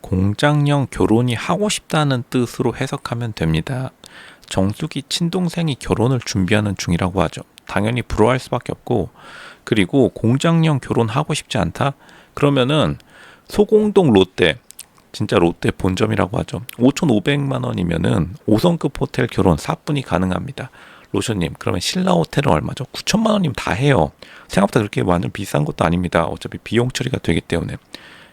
공장령 결혼이 하고 싶다는 뜻으로 해석하면 됩니다. 정숙이 친동생이 결혼을 준비하는 중이라고 하죠. 당연히 부러워할 수밖에 없고, 그리고 공장령 결혼하고 싶지 않다? 그러면은 소공동 롯데, 진짜 롯데 본점이라고 하죠. 5,500만 원이면은 5성급 호텔 결혼 4분이 가능합니다. 로션님, 그러면 신라 호텔은 얼마죠? 9천만 원이면 다 해요. 생각보다 그렇게 완전 비싼 것도 아닙니다. 어차피 비용 처리가 되기 때문에.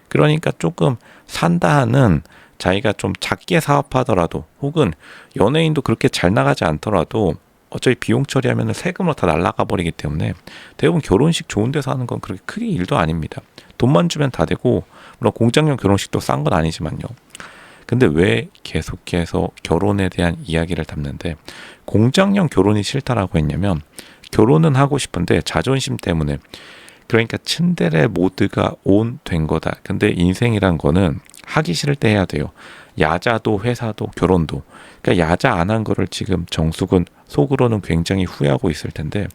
그러니까 조금 산다 하는, 자기가 좀 작게 사업하더라도 혹은 연예인도 그렇게 잘 나가지 않더라도 어차피 비용 처리하면 세금으로 다 날아가 버리기 때문에 대부분 결혼식 좋은 데서 하는 건 그렇게 크게 일도 아닙니다. 돈만 주면 다 되고, 물론 공장용 결혼식도 싼 건 아니지만요. 근데 왜 계속해서 결혼에 대한 이야기를 담는데 공장용 결혼이 싫다라고 했냐면, 결혼은 하고 싶은데 자존심 때문에, 그러니까 츤데레 모드가 온 된 거다. 근데 인생이란 거는 하기 싫을 때 해야 돼요. 야자도 회사도 결혼도. 그러니까 야자 안 한 거를 지금 정숙은 속으로는 굉장히 후회하고 있을 텐데,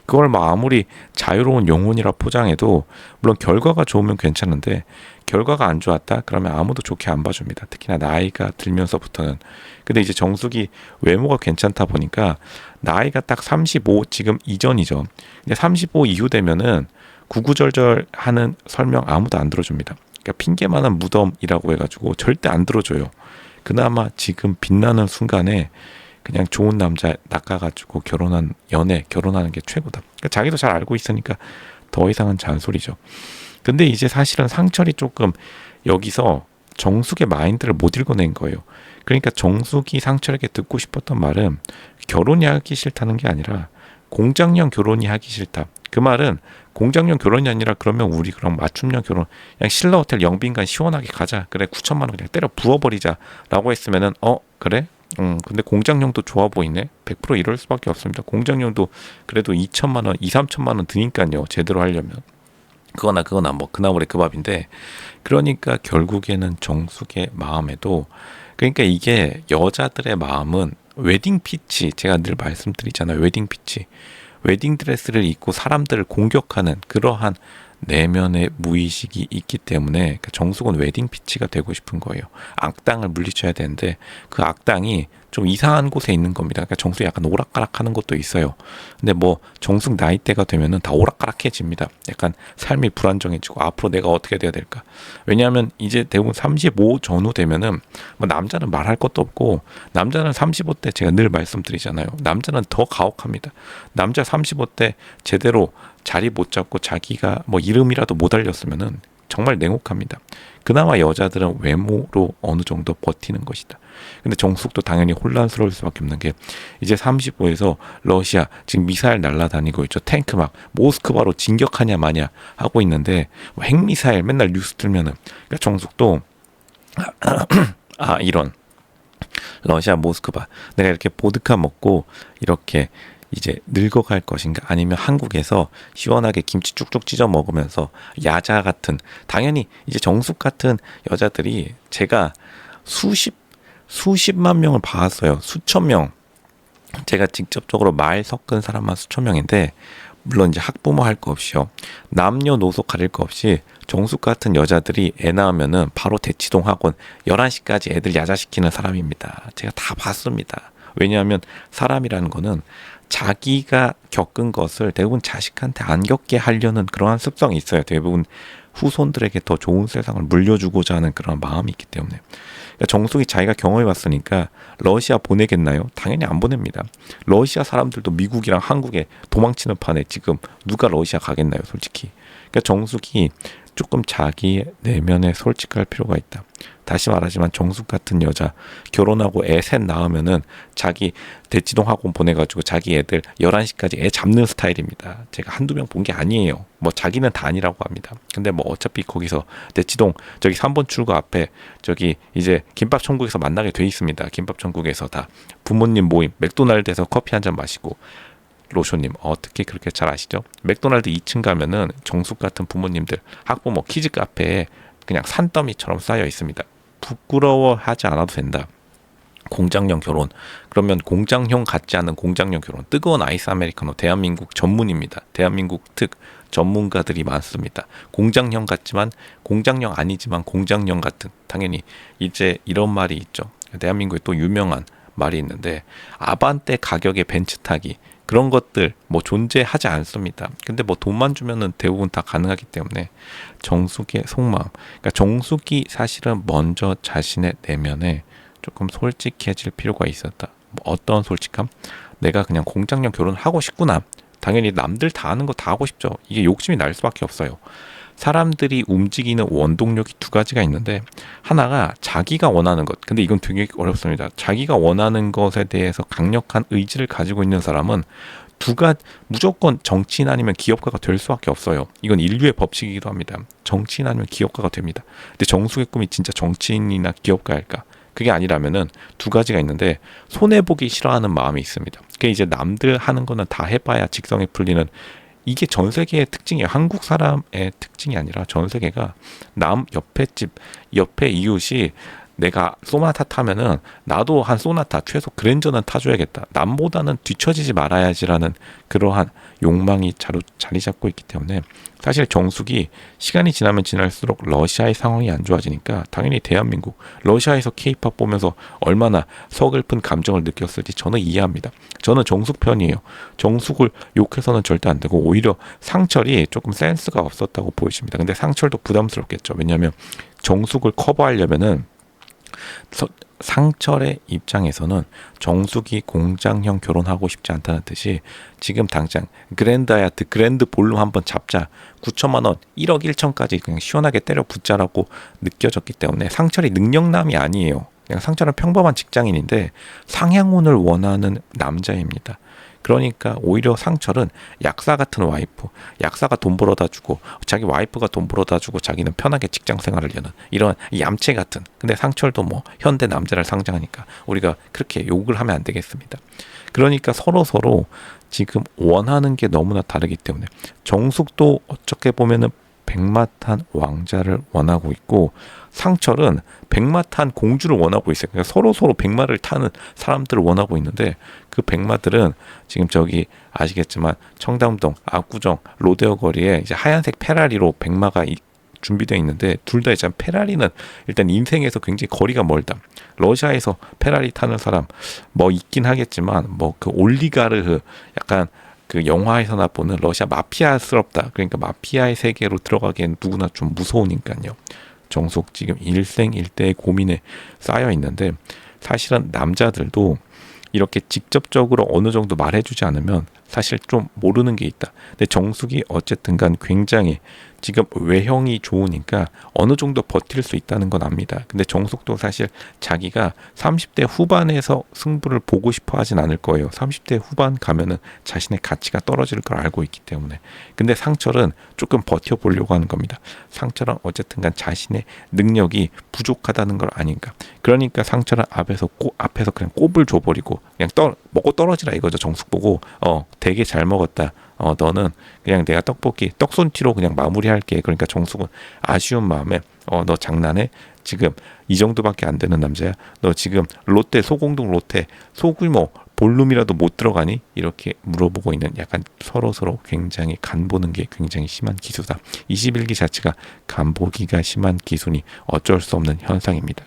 그걸 뭐 아무리 자유로운 영혼이라 포장해도 물론 결과가 좋으면 괜찮은데, 결과가 안 좋았다? 그러면 아무도 좋게 안 봐줍니다. 특히나 나이가 들면서부터는. 근데 이제 정숙이 외모가 괜찮다 보니까 나이가 딱 35 지금 이전이죠. 근데 35 이후 되면은 구구절절 하는 설명 아무도 안 들어줍니다. 그러니까 핑계만한 무덤이라고 해가지고 절대 안 들어줘요. 그나마 지금 빛나는 순간에 그냥 좋은 남자 낚아가지고 결혼하는 게 최고다. 그러니까 자기도 잘 알고 있으니까 더 이상은 잔소리죠. 근데 이제 사실은 상철이 조금 여기서 정숙의 마인드를 못 읽어낸 거예요. 그러니까 정숙이 상철에게 듣고 싶었던 말은 결혼이 하기 싫다는 게 아니라 공장령 결혼이 하기 싫다. 그 말은 공장령 결혼이 아니라 그러면 우리 그럼 맞춤형 결혼, 그냥 신라 호텔 영빈관 시원하게 가자. 그래 9천만 원 그냥 때려 부어버리자 라고 했으면은 그래? 근데 공장용도 좋아 보이네. 100% 이럴 수밖에 없습니다. 공장용도 그래도 2천만 원, 2, 3천만 원 드니까요. 제대로 하려면. 그거나 뭐 그나물의 그 밥인데, 그러니까 결국에는 정숙의 마음에도, 그러니까 이게 여자들의 마음은 웨딩 피치, 제가 늘 말씀드리잖아요. 웨딩 피치. 웨딩 드레스를 입고 사람들을 공격하는 그러한 내면의 무의식이 있기 때문에, 그러니까 정숙은 웨딩 피치가 되고 싶은 거예요. 악당을 물리쳐야 되는데 그 악당이 좀 이상한 곳에 있는 겁니다. 그러니까 정숙이 약간 오락가락하는 것도 있어요. 근데 뭐 정숙 나이대가 되면은 다 오락가락해집니다. 약간 삶이 불안정해지고 앞으로 내가 어떻게 돼야 될까? 왜냐하면 이제 대부분 35 전후 되면은 뭐 남자는 말할 것도 없고, 남자는 35대 제가 늘 말씀드리잖아요. 남자는 더 가혹합니다. 남자 35대 제대로 자리 못 잡고 자기가 뭐 이름이라도 못 알렸으면은 정말 냉혹합니다. 그나마 여자들은 외모로 어느 정도 버티는 것이다. 근데 정숙도 당연히 혼란스러울 수밖에 없는 게, 이제 35에서 러시아 지금 미사일 날아다니고 있죠. 탱크 막 모스크바로 진격하냐 마냐 하고 있는데, 뭐 핵미사일 맨날 뉴스 틀면은, 그러니까 정숙도 이런 러시아 모스크바, 내가 이렇게 보드카 먹고 이렇게 이제 늙어갈 것인가, 아니면 한국에서 시원하게 김치 쭉쭉 찢어 먹으면서 야자 같은, 당연히 이제 정숙 같은 여자들이, 제가 수십만 명을 봐왔어요. 수천 명. 제가 직접적으로 말 섞은 사람만 수천 명인데, 물론 이제 학부모 할 거 없이요, 남녀노소 가릴 거 없이 정숙 같은 여자들이 애 낳으면은 바로 대치동 학원 11시까지 애들 야자시키는 사람입니다. 제가 다 봤습니다. 왜냐하면 사람이라는 거는 자기가 겪은 것을 대부분 자식한테 안 겪게 하려는 그러한 습성이 있어요. 대부분 후손들에게 더 좋은 세상을 물려주고자 하는 그런 마음이 있기 때문에. 그러니까 정숙이 자기가 경험해봤으니까 러시아 보내겠나요? 당연히 안 보냅니다. 러시아 사람들도 미국이랑 한국에 도망치는 판에 지금 누가 러시아 가겠나요? 솔직히. 그러니까 정숙이 조금 자기의 내면에 솔직할 필요가 있다. 다시 말하지만 정숙 같은 여자 결혼하고 애 셋 낳으면은 자기 대치동 학원 보내가지고 자기 애들 11시까지 애 잡는 스타일입니다. 제가 한두 명 본 게 아니에요. 뭐 자기는 다 아니라고 합니다. 근데 뭐 어차피 거기서 대치동 저기 3번 출구 앞에 저기 이제 김밥 천국에서 만나게 돼 있습니다. 김밥 천국에서 다 부모님 모임, 맥도날드에서 커피 한 잔 마시고. 로쇼님 어떻게 그렇게 잘 아시죠? 맥도날드 2층 가면은 정숙 같은 부모님들 학부모 키즈 카페에 그냥 산더미처럼 쌓여 있습니다. 부끄러워하지 않아도 된다. 공장용 결혼. 그러면 공장용 같지 않은 공장용 결혼. 뜨거운 아이스 아메리카노 대한민국 전문입니다. 대한민국 특 전문가들이 많습니다. 공장형 같지만 공장형 아니지만 공장형 같은. 당연히 이제 이런 말이 있죠. 대한민국에 또 유명한 말이 있는데 아반떼 가격의 벤츠 타기. 그런 것들 뭐 존재하지 않습니다. 근데 뭐 돈만 주면은 대부분 다 가능하기 때문에 정숙의 속마음. 그러니까 정숙이 사실은 먼저 자신의 내면에 조금 솔직해질 필요가 있었다. 뭐 어떤 솔직함? 내가 그냥 공장용 결혼하고 싶구나. 당연히 남들 다 하는 거 다 하고 싶죠. 이게 욕심이 날 수밖에 없어요. 사람들이 움직이는 원동력이 두 가지가 있는데 하나가 자기가 원하는 것. 근데 이건 되게 어렵습니다. 자기가 원하는 것에 대해서 강력한 의지를 가지고 있는 사람은 무조건 정치인 아니면 기업가가 될 수밖에 없어요. 이건 인류의 법칙이기도 합니다. 정치인 아니면 기업가가 됩니다. 근데 정숙의 꿈이 진짜 정치인이나 기업가일까? 그게 아니라면은 두 가지가 있는데 손해보기 싫어하는 마음이 있습니다. 그게 이제 남들 하는 거는 다 해봐야 직성이 풀리는 이게 전 세계의 특징이에요. 한국 사람의 특징이 아니라 전 세계가 남 옆에 집, 옆에 이웃이 내가 소나타 타면은 나도 한 소나타 최소 그랜저는 타줘야겠다. 남보다는 뒤처지지 말아야지라는 그러한 욕망이 자리 잡고 있기 때문에 사실 정숙이 시간이 지나면 지날수록 러시아의 상황이 안 좋아지니까 당연히 대한민국 러시아에서 케이팝 보면서 얼마나 서글픈 감정을 느꼈을지 저는 이해합니다. 저는 정숙 편이에요. 정숙을 욕해서는 절대 안 되고 오히려 상철이 조금 센스가 없었다고 보여집니다. 근데 상철도 부담스럽겠죠. 왜냐하면 정숙을 커버하려면은 상철의 입장에서는 정숙이 공장형 결혼하고 싶지 않다는 뜻이 지금 당장 그랜드 하얏트 그랜드 볼룸 한번 잡자 9천만 원 1억 1천까지 그냥 시원하게 때려 붙자라고 느껴졌기 때문에 상철이 능력남이 아니에요. 그냥 상철은 평범한 직장인인데 상향혼을 원하는 남자입니다. 그러니까 오히려 상철은 약사 같은 와이프, 약사가 돈 벌어다 주고 자기 와이프가 돈 벌어다 주고 자기는 편하게 직장 생활을 여는 이런 얌체 같은. 근데 상철도 뭐 현대 남자를 상징하니까 우리가 그렇게 욕을 하면 안 되겠습니다. 그러니까 서로 지금 원하는 게 너무나 다르기 때문에 정숙도 어떻게 보면은 백마탄 왕자를 원하고 있고 상철은 백마탄 공주를 원하고 있어요. 그러니까 서로 백마를 타는 사람들을 원하고 있는데 그 백마들은 지금 저기 아시겠지만 청담동, 압구정, 로데오 거리에 이제 하얀색 페라리로 백마가 준비되어 있는데 둘 다 이제 페라리는 일단 인생에서 굉장히 거리가 멀다. 러시아에서 페라리 타는 사람 뭐 있긴 하겠지만 뭐 그 올리가르흐 약간 그 영화에서나 보는 러시아 마피아스럽다. 그러니까 마피아의 세계로 들어가기엔 누구나 좀 무서우니까요. 정숙 지금 일생일대의 고민에 쌓여 있는데 사실은 남자들도 이렇게 직접적으로 어느 정도 말해주지 않으면 사실 좀 모르는 게 있다. 근데 정숙이 어쨌든 간 굉장히 지금 외형이 좋으니까 어느 정도 버틸 수 있다는 건 압니다. 근데 정숙도 사실 자기가 30대 후반에서 승부를 보고 싶어 하진 않을 거예요. 30대 후반 가면은 자신의 가치가 떨어질 걸 알고 있기 때문에. 근데 상철은 조금 버텨보려고 하는 겁니다. 상철은 어쨌든 간 자신의 능력이 부족하다는 걸 아니까. 그러니까 상철은 앞에서 그냥 꼽을 줘버리고 그냥 먹고 떨어지라 이거죠. 정숙 보고 되게 잘 먹었다. 너는 그냥 내가 떡손티로 그냥 마무리할게. 그러니까 정숙은 아쉬운 마음에 너 장난해? 지금 이 정도밖에 안 되는 남자야. 너 지금 롯데 소공동 롯데 소규모 볼룸이라도 못 들어가니? 이렇게 물어보고 있는 약간 서로 굉장히 간 보는 게 굉장히 심한 기수다. 21기 자체가 간 보기가 심한 기순이 어쩔 수 없는 현상입니다.